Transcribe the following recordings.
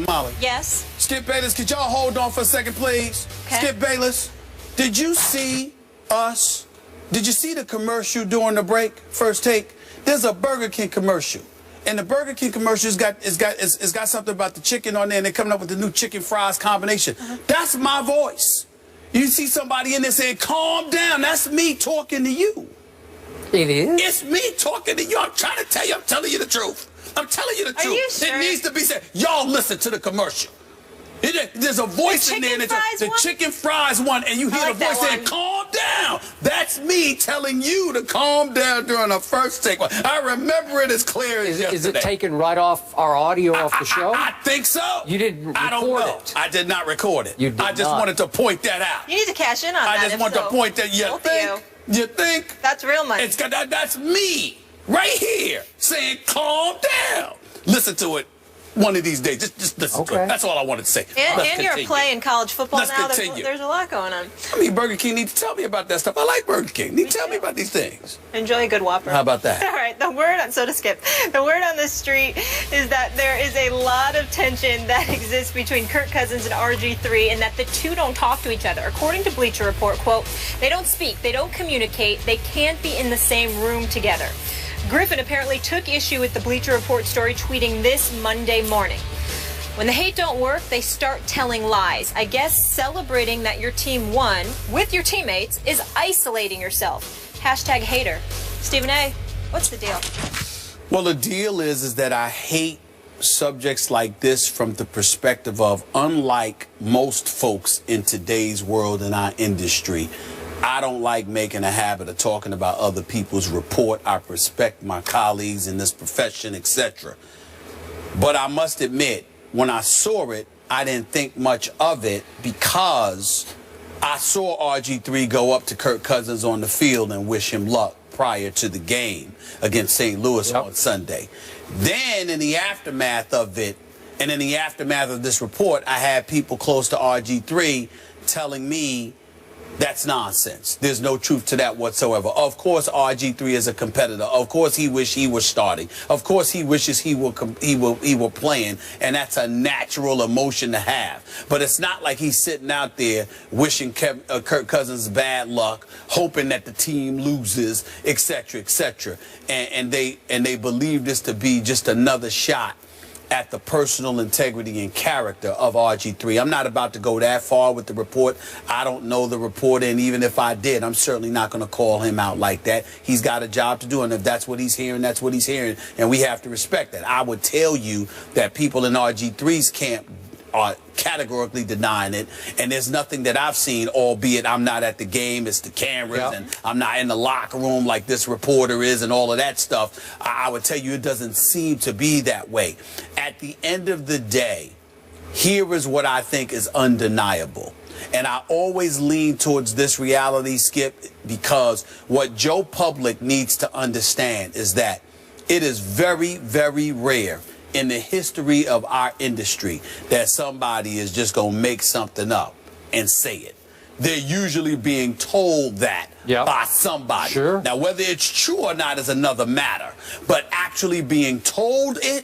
Molly. Yes. Skip Bayless, could y'all hold on for a second, please? Okay. Skip Bayless, did you see us? Did you see the commercial during the break? First take. There's a Burger King commercial. And the Burger King commercial it's got something about the chicken on there, and they're coming up with the new chicken fries combination. That's my voice. You see somebody in there saying, calm down. That's me talking to you. It is? It's me talking to you. I'm trying to tell you. I'm telling you the truth. I'm telling you the truth. Are you sure? It needs to be said. Y'all listen to the commercial. There's a voice in there. The chicken fries one, and you hear the voice saying, calm down. That's me telling you to calm down during the first take. I remember it as clear as yesterday. Is it taken right off our audio off the show? I think so. You didn't record I don't know. it. I did not record it. You did I just not. wanted to point that out. You need to cash in on that. I just wanted to point that. You think? You think? That's real money. That's me right here saying, calm down. Listen to it. One of these days, just listen to it. That's all I wanted to say. And you're playing college football now. Continue. There's a lot going on. I mean, Burger King needs to tell me about that stuff. I like Burger King. Need to tell me about these things. Enjoy a good Whopper. How about that? All right. The word on the street is that there is a lot of tension that exists between Kirk Cousins and Rg3, and that the two don't talk to each other. According to Bleacher Report, quote, they don't speak, they don't communicate, they can't be in the same room together. Griffin apparently took issue with the Bleacher Report story, tweeting this Monday morning. When the hate don't work, they start telling lies. I guess celebrating that your team won with your teammates is isolating yourself. Hashtag hater. Stephen A., what's the deal? Well, the deal is that I hate subjects like this from the perspective of, unlike most folks in today's world in our industry, I don't like making a habit of talking about other people's report. I respect my colleagues in this profession, etc. But I must admit, when I saw it, I didn't think much of it because I saw Rg3 go up to Kirk Cousins on the field and wish him luck prior to the game against St. Louis on Sunday. Then in the aftermath of it, and in the aftermath of this report, I had people close to Rg3 telling me that's nonsense. There's no truth to that whatsoever. Of course, Rg3 is a competitor. Of course, he wishes he was starting. Of course, he wishes he were playing, and that's a natural emotion to have. But it's not like he's sitting out there wishing Kirk Cousins bad luck, hoping that the team loses, etc., etc. And they believe this to be just another shot at the personal integrity and character of Rg3. I'm not about to go that far with the report. I don't know the reporter, and even if I did, I'm certainly not going to call him out like that. He's got a job to do, and if that's what he's hearing, that's what he's hearing, and we have to respect that. I would tell you that people in Rg3's camp are categorically denying it, and there's nothing that I've seen, albeit I'm not at the game, it's the cameras, and I'm not in the locker room like this reporter is and all of that stuff. I would tell you it doesn't seem to be that way. At the end of the day, here is what I think is undeniable. And I always lean towards this reality, Skip, because what Joe Public needs to understand is that it is very, very rare in the history of our industry that somebody is just going to make something up and say it. They're usually being told that by somebody. Sure. Now, whether it's true or not is another matter. But actually being told it,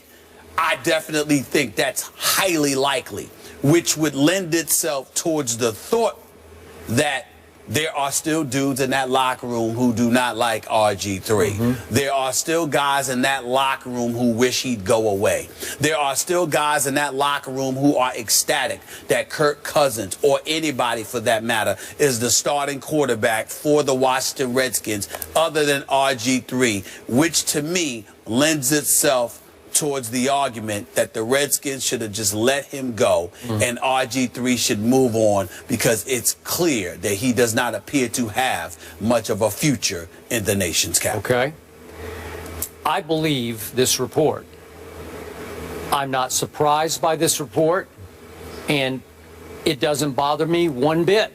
I definitely think that's highly likely, which would lend itself towards the thought that there are still dudes in that locker room who do not like Rg3. There are still guys in that locker room who wish he'd go away. There are still guys in that locker room who are ecstatic that Kirk Cousins, or anybody for that matter, is the starting quarterback for the Washington Redskins other than Rg3, which to me lends itself towards the argument that the Redskins should have just let him go and Rg3 should move on, because it's clear that he does not appear to have much of a future in the nation's capital. Okay. I believe this report. I'm not surprised by this report, and it doesn't bother me one bit,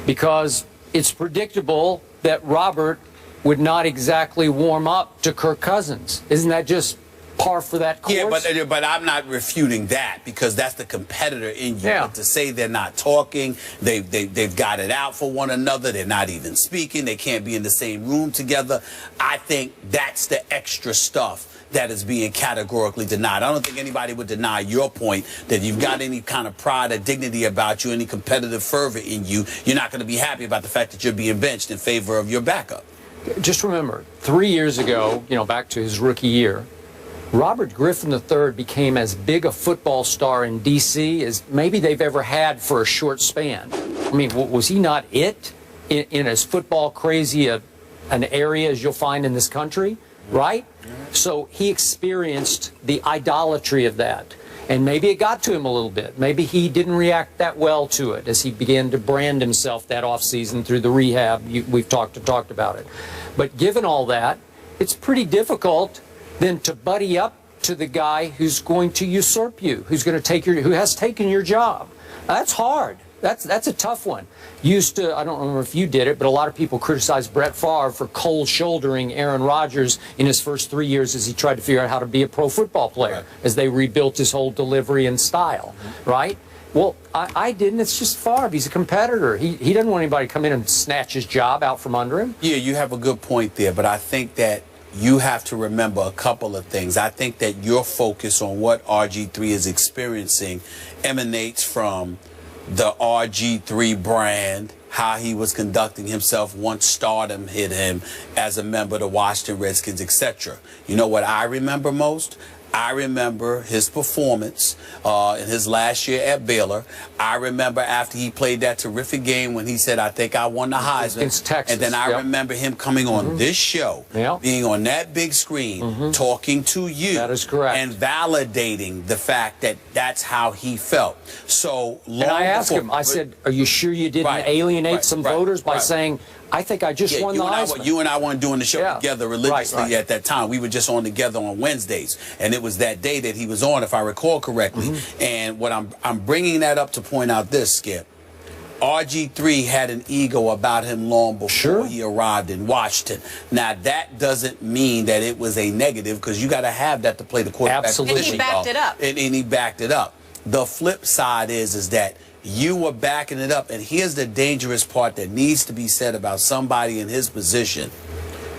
because it's predictable that Robert would not exactly warm up to Kirk Cousins. Isn't that just par for that course. Yeah, but I'm not refuting that because that's the competitor in you. Yeah. But to say they're not talking, they've got it out for one another, they're not even speaking, they can't be in the same room together, I think that's the extra stuff that is being categorically denied. I don't think anybody would deny your point that you've got any kind of pride or dignity about you, any competitive fervor in you. You're not going to be happy about the fact that you're being benched in favor of your backup. Just remember, 3 years ago, back to his rookie year, Robert Griffin III became as big a football star in D.C. as maybe they've ever had for a short span. I mean, was he not it in as football crazy an area as you'll find in this country, right? So he experienced the idolatry of that. And maybe it got to him a little bit. Maybe he didn't react that well to it as he began to brand himself that offseason through the rehab. We've talked about it. But given all that, it's pretty difficult then to buddy up to the guy who's going to usurp you, who has taken your job. That's hard. That's a tough one. I don't remember if you did it, but a lot of people criticized Brett Favre for cold shouldering Aaron Rodgers in his first 3 years as he tried to figure out how to be a pro football player, as they rebuilt his whole delivery and style, right? Well, I didn't. It's just Favre. He's a competitor. He doesn't want anybody to come in and snatch his job out from under him. Yeah, you have a good point there, but I think that you have to remember a couple of things. I think that your focus on what RG3 is experiencing emanates from the RG3 brand, how he was conducting himself once stardom hit him as a member of the Washington Redskins, etc. You know what I remember most? I remember his performance in his last year at Baylor. I remember after he played that terrific game when he said, I think I won the Heisman. Against Texas. And then I remember him coming on this show, being on that big screen, talking to you. That is correct. And validating the fact that that's how he felt. So long and I asked before, him, I said, are you sure you didn't alienate some voters by saying, I think I just won the Heisman? You and I weren't doing the show together religiously at that time. We were just on together on Wednesdays, and it was that day that he was on, if I recall correctly. And what I'm bringing that up to point out this, Skip. RG3 had an ego about him long before he arrived in Washington. Now, that doesn't mean that it was a negative, because you got to have that to play the quarterback position. And he backed it up. And he backed it up. The flip side is that you were backing it up. And here's the dangerous part that needs to be said about somebody in his position.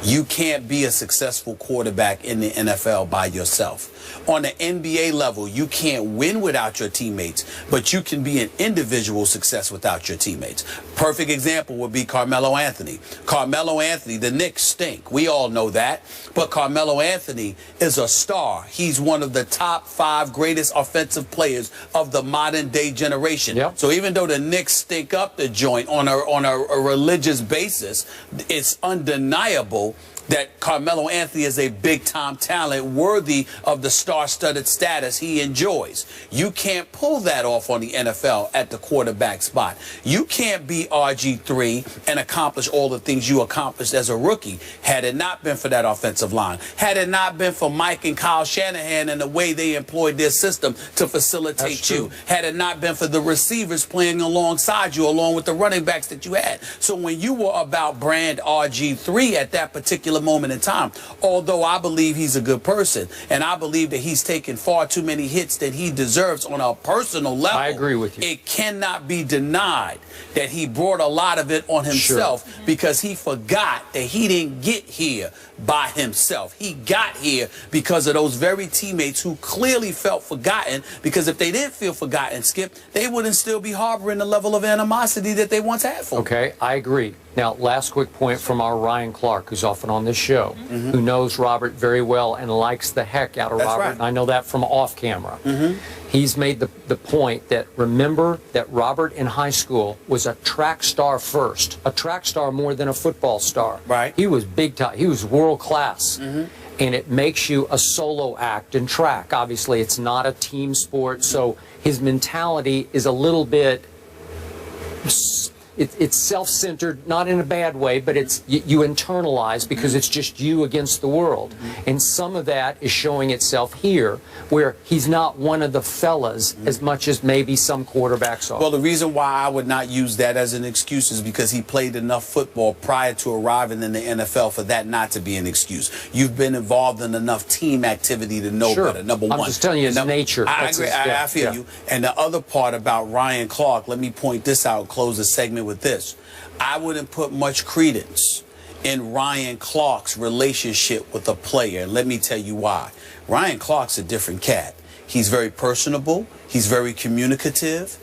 You can't be a successful quarterback in the NFL by yourself. On the NBA level, you can't win without your teammates, but you can be an individual success without your teammates. Perfect example would be Carmelo Anthony. Carmelo Anthony, the Knicks stink. We all know that. But Carmelo Anthony is a star. He's one of the top 5 greatest offensive players of the modern day generation. So even though the Knicks stink up the joint on a religious basis, it's undeniable that Carmelo Anthony is a big-time talent worthy of the star-studded status he enjoys. You can't pull that off on the NFL at the quarterback spot. You can't be RG3 and accomplish all the things you accomplished as a rookie had it not been for that offensive line, had it not been for Mike and Kyle Shanahan and the way they employed their system to facilitate you, had it not been for the receivers playing alongside you along with the running backs that you had. So when you were about brand RG3 at that particular moment in time, although I believe he's a good person and I believe that he's taken far too many hits that he deserves on a personal level, I agree with you. It cannot be denied that he brought a lot of it on himself because he forgot that he didn't get here by himself. He got here because of those very teammates who clearly felt forgotten, because if they didn't feel forgotten, Skip, they wouldn't still be harboring the level of animosity that they once had for him. Okay, I agree. Now, last quick point from our Ryan Clark, who's often on this show, who knows Robert very well and likes the heck out of Robert. And I know that from off camera. He's made the point that, remember that Robert in high school was a track star first, a track star more than a football star. He was big time. He was world class. And it makes you a solo act in track. Obviously, it's not a team sport, so his mentality is a little bit it's self-centered, not in a bad way, but it's you internalize because it's just you against the world. And some of that is showing itself here, where he's not one of the fellas as much as maybe some quarterbacks are. Well, the reason why I would not use that as an excuse is because he played enough football prior to arriving in the NFL for that not to be an excuse. You've been involved in enough team activity to know better, number one. I'm just telling you his nature. I agree. I feel you. And the other part about Ryan Clark, let me point this out and close the segment with this. I wouldn't put much credence in Ryan Clark's relationship with a player. And let me tell you why. Ryan Clark's a different cat. He's very personable. He's very communicative.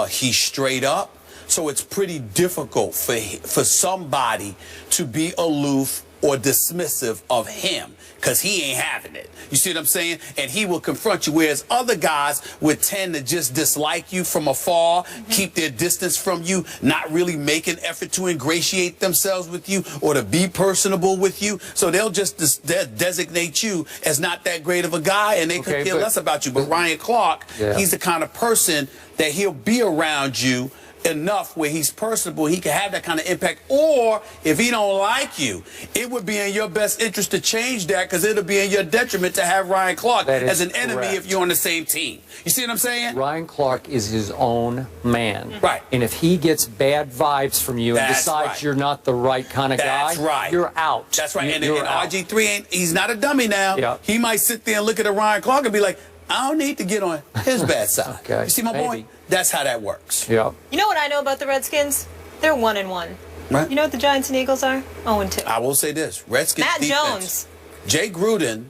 He's straight up. So it's pretty difficult for somebody to be aloof or dismissive of him, because he ain't having it. You see what I'm saying? And he will confront you, whereas other guys would tend to just dislike you from afar, keep their distance from you, not really make an effort to ingratiate themselves with you or to be personable with you. So they'll just designate you as not that great of a guy, and they could care less about you. But Ryan Clark, he's the kind of person that he'll be around you enough where he's personable, he can have that kind of impact. Or if he don't like you, it would be in your best interest to change that, because it'll be in your detriment to have Ryan Clark as an enemy if you're on the same team. You see what I'm saying? Ryan Clark is his own man. Right. And if he gets bad vibes from you and decides you're not the right kind of guy, you're out. That's right. And Rg3 he's not a dummy now. Yeah. He might sit there and look at a Ryan Clark and be like, I don't need to get on his bad side. You see my point? That's how that works. Yeah. You know what I know about the Redskins? They're 1-1. Right. You know what the Giants and Eagles are? 0-2. I will say this. Redskins Matt defense. Jones. Jay Gruden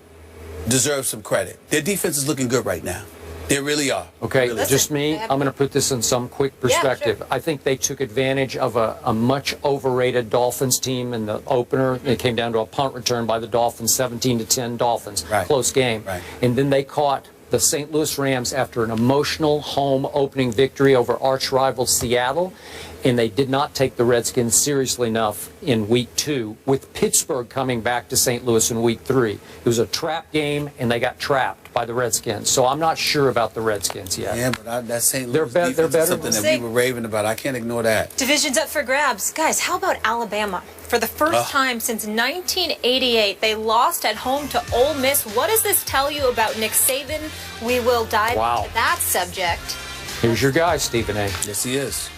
deserves some credit. Their defense is looking good right now. They really are. Okay, really just me. I'm going to put this in some quick perspective. Sure. I think they took advantage of a much overrated Dolphins team in the opener. It came down to a punt return by the Dolphins, 17-10 Dolphins. Close game. And then they caught the St. Louis Rams after an emotional home opening victory over arch rival Seattle, and they did not take the Redskins seriously enough in Week 2, with Pittsburgh coming back to St. Louis in Week 3. It was a trap game, and they got trapped by the Redskins. So I'm not sure about the Redskins yet. Yeah, but that St. Louis defense they're better. Is something that we were raving about. I can't ignore that. Division's up for grabs. Guys, how about Alabama? For the first time since 1988, they lost at home to Ole Miss. What does this tell you about Nick Saban? We will dive into that subject. Here's your guy, Stephen A. Yes, he is.